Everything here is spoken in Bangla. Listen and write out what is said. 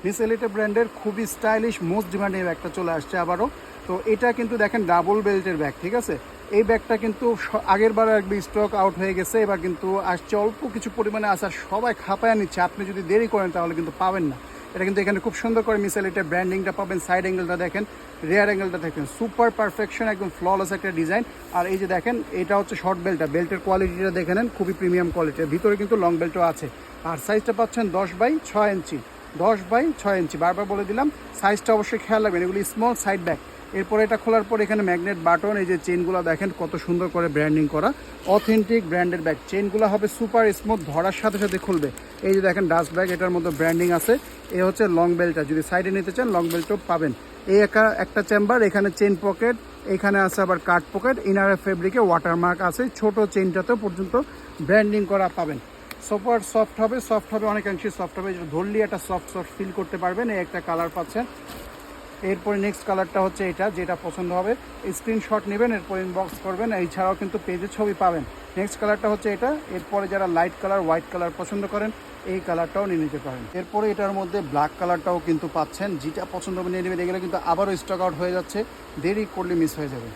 মিস এলিটে ব্র্যান্ডের খুবই স্টাইলিশ মোস্ট ডিমান্ডিং ব্যাগটা চলে আসছে আবারও। তো এটা কিন্তু দেখেন ডাবল বেল্টের ব্যাগ, ঠিক আছে। এই ব্যাগটা কিন্তু আগের বার একবার স্টক আউট হয়ে গেছে, এবার কিন্তু আসছে অল্প কিছু পরিমাণে আসার, সবাই খাপায় নিচ্ছে। আপনি যদি দেরি করেন তাহলে কিন্তু পাবেন না। এটা কিন্তু এখানে খুব সুন্দর করে মিস এলিটের ব্র্যান্ডিংটা পাবেন। সাইড অ্যাঙ্গেলটা দেখেন, রেয়ার অ্যাঙ্গেলটা দেখেন, সুপার পারফেকশন, একদম ফ্ললেস একটা ডিজাইন। আর এই যে দেখেন এটা হচ্ছে শর্ট বেল্টটা, বেল্টের কোয়ালিটিটা দেখে নেন, খুবই প্রিমিয়াম কোয়ালিটির। ভিতরে কিন্তু লং বেল্টও আছে। আর সাইজটা পাচ্ছেন 10/6 ইঞ্চি, 10/6 ইঞ্চি। বারবার বলে দিলাম সাইজটা অবশ্যই খেয়াল রাখবেন, এগুলি স্মল সাইড ব্যাগ। এরপরে এটা খোলার পর এখানে ম্যাগনেট বাটন, এই যে চেনগুলো দেখেন কত সুন্দর করে ব্র্যান্ডিং করা, অথেন্টিক ব্র্যান্ডেড ব্যাগ। চেনগুলো হবে সুপার স্মুথ, ধরার সাথে সাথে খুলবে। এই যে দেখেন ডাস্ট ব্যাগ, এটার মধ্যে ব্র্যান্ডিং আছে। এই হচ্ছে লং বেল্টটা, যদি সাইডে নিতে চান লং বেল্টও পাবেন। এই একটা চেম্বার, এখানে চেন পকেট, এখানে আছে আবার কাট পকেট, ইনারে ফেব্রিকে ওয়াটারমার্ক আছে, ছোট চেনটাতেও পর্যন্ত ব্র্যান্ডিং করা পাবেন। সুপার সফট হবে অনেকাংশে সফট হবে, যেটা ধরলেই একটা সফট ফিল করতে পারবেন। এই একটা কালার পাচ্ছেন। এরপরে নেক্সট কালারটা হচ্ছে এটা, যেটা পছন্দ হবে স্ক্রিনশট নেবেন, এরপর ইনবক্স করবেন। এছাড়াও কিন্তু পেজে ছবি পাবেন। নেক্সট কালারটা হচ্ছে এটা। এরপরে যারা লাইট কালার, হোয়াইট কালার পছন্দ করেন, এই কালারটাও নিয়ে নিতে পারেন। এরপরে এটার মধ্যে ব্ল্যাক কালারটাও কিন্তু পাচ্ছেন, যেটা পছন্দ হবে নিয়ে নেবেন। এগুলো কিন্তু আবারও স্টক আউট হয়ে যাচ্ছে, দেরি করলে মিস হয়ে যাবে।